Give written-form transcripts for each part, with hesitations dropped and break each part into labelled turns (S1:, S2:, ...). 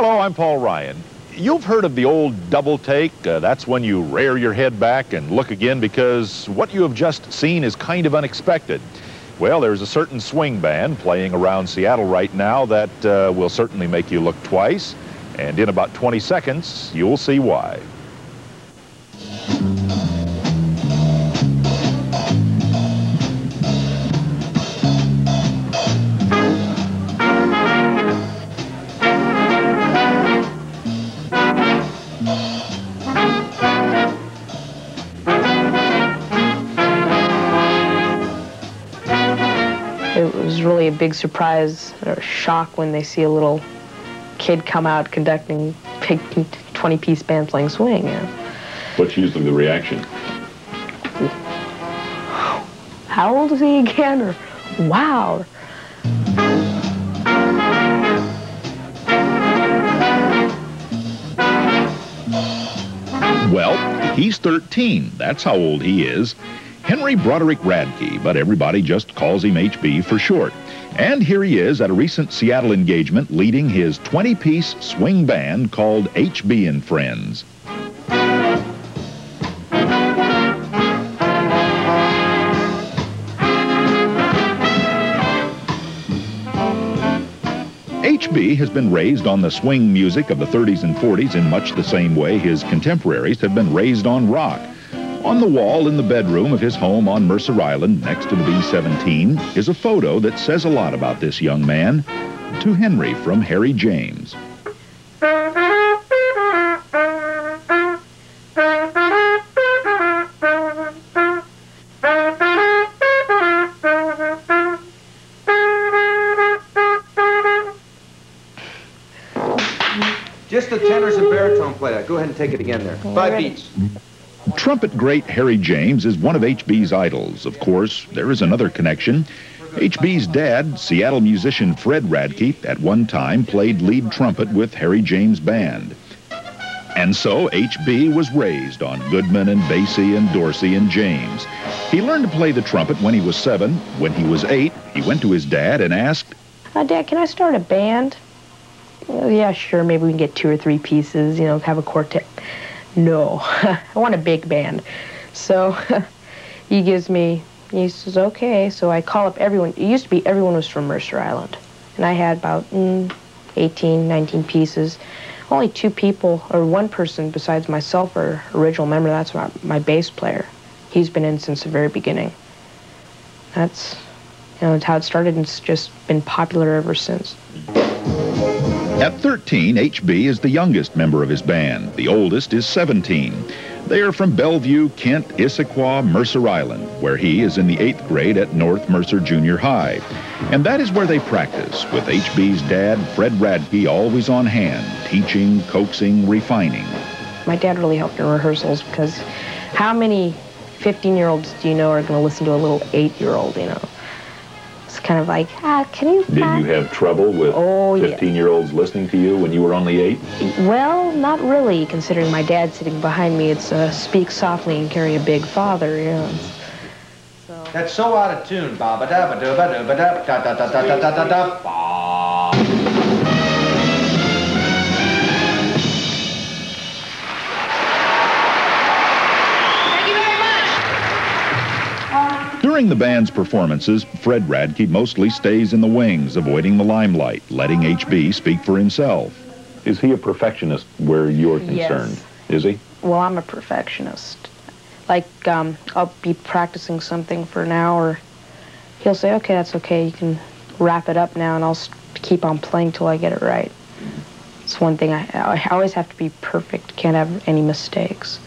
S1: Hello, I'm Paul Ryan. You've heard of the old double take. That's when you rear your head back and look again because what you have just seen is kind of unexpected. Well, there's a certain swing band playing around Seattle right now that will certainly make you look twice. And in about 20 seconds, you'll see why.
S2: It was really a big surprise or shock when they see a little kid come out conducting big 20-piece band playing swing. You know.
S1: What's usually the reaction?
S2: How old is he again? Or wow.
S1: Well, he's 13. That's how old he is. Henry Broderick Radke, but everybody just calls him HB for short. And here he is at a recent Seattle engagement leading his 20-piece swing band called HB and Friends. HB has been raised on the swing music of the 30s and 40s in much the same way his contemporaries have been raised on rock. On the wall in the bedroom of his home on Mercer Island, next to the B-17, is a photo that says a lot about this young man. To Henry from Harry James.
S3: Just the tenors and baritone play that. Go ahead and take it again there. 5 beats.
S1: Trumpet great Harry James is one of HB's idols. Of course, there is another connection. HB's dad, Seattle musician Fred Radke, at one time played lead trumpet with Harry James' band. And so HB was raised on Goodman and Basie and Dorsey and James. He learned to play the trumpet when he was 7. When he was 8, he went to his dad and asked,
S2: Dad, can I start a band? Oh, yeah, sure, maybe we can get 2 or 3 pieces, you know, have a quartet. No, I want a big band. So he says, okay. So I call up everyone. It used to be everyone was from Mercer Island. And I had about 18, 19 pieces. Only 2 people, or 1 person besides myself, are original member. That's my bass player. He's been in since the very beginning. That's, you know, how it started, and it's just been popular ever since.
S1: At 13, HB is the youngest member of his band. The oldest is 17. They are from Bellevue, Kent, Issaquah, Mercer Island, where he is in the 8th grade at North Mercer Junior High. And that is where they practice, with HB's dad, Fred Radke, always on hand, teaching, coaxing, refining.
S2: My dad really helped in rehearsals, because how many 15-year-olds do you know are going to listen to a little 8-year-old, you know? It's kind of like, can you...
S1: Did you have trouble with 15-year-olds listening to you when you were only 8?
S2: Well, not really, considering my dad sitting behind me. It's speak softly and carry a big father, you know. So.
S3: That's so out of tune.
S1: During the band's performances, Fred Radke mostly stays in the wings, avoiding the limelight, letting HB speak for himself. Is he a perfectionist where you're concerned?
S2: Yes.
S1: Is he?
S2: Well, I'm a perfectionist. Like, I'll be practicing something for an hour. He'll say, okay, that's okay, you can wrap it up now, and I'll keep on playing till I get it right. It's one thing, I always have to be perfect, can't have any mistakes.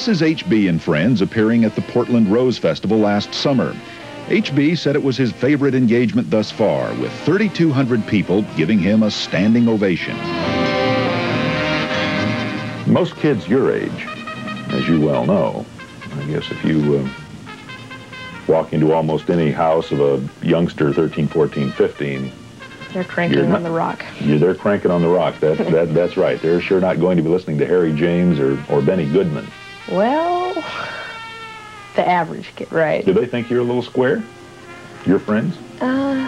S2: This is HB and Friends appearing at the Portland Rose Festival last summer.
S1: HB said it was his favorite engagement thus far, with 3,200 people giving him a standing ovation. Most kids your age, as you well know, I guess if you walk into almost any house of a youngster, 13, 14, 15,
S2: they're cranking on the rock.
S1: They're cranking on the rock. That's right. They're sure not going to be listening to Harry James or Benny Goodman.
S2: Well, the average kid, right?
S1: Do they think you're a little square? Your friends?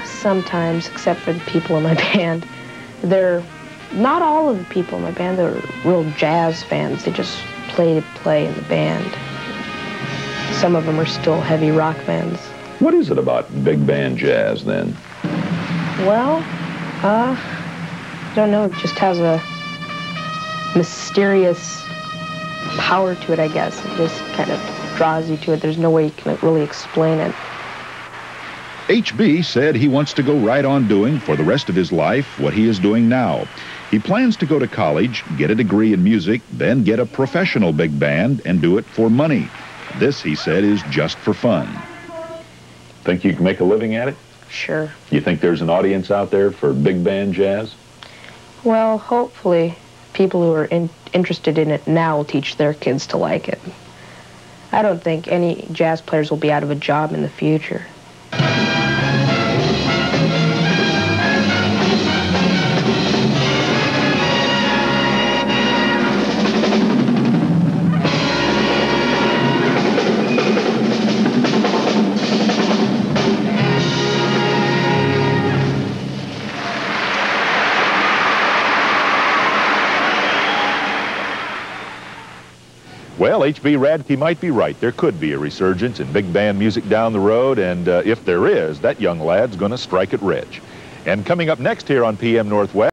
S2: Sometimes, except for the people in my band. They're not all of the people in my band. They're real jazz fans. They just play to play in the band. Some of them are still heavy rock fans.
S1: What is it about big band jazz, then?
S2: Well, I don't know. It just has a mysterious power to it, I guess. It just kind of draws you to it. There's no way you can really explain it.
S1: HB said he wants to go right on doing for the rest of his life what he is doing now. He plans to go to college, get a degree in music, then get a professional big band and do it for money. This, he said, is just for fun. Think you can make a living at it?
S2: Sure.
S1: You think there's an audience out there for big band jazz?
S2: Well, hopefully people who are interested in it now will teach their kids to like it. I don't think any jazz players will be out of a job in the future.
S1: Well, H.B. Radke might be right. There could be a resurgence in big band music down the road, and if there is, that young lad's going to strike it rich. And coming up next here on PM Northwest,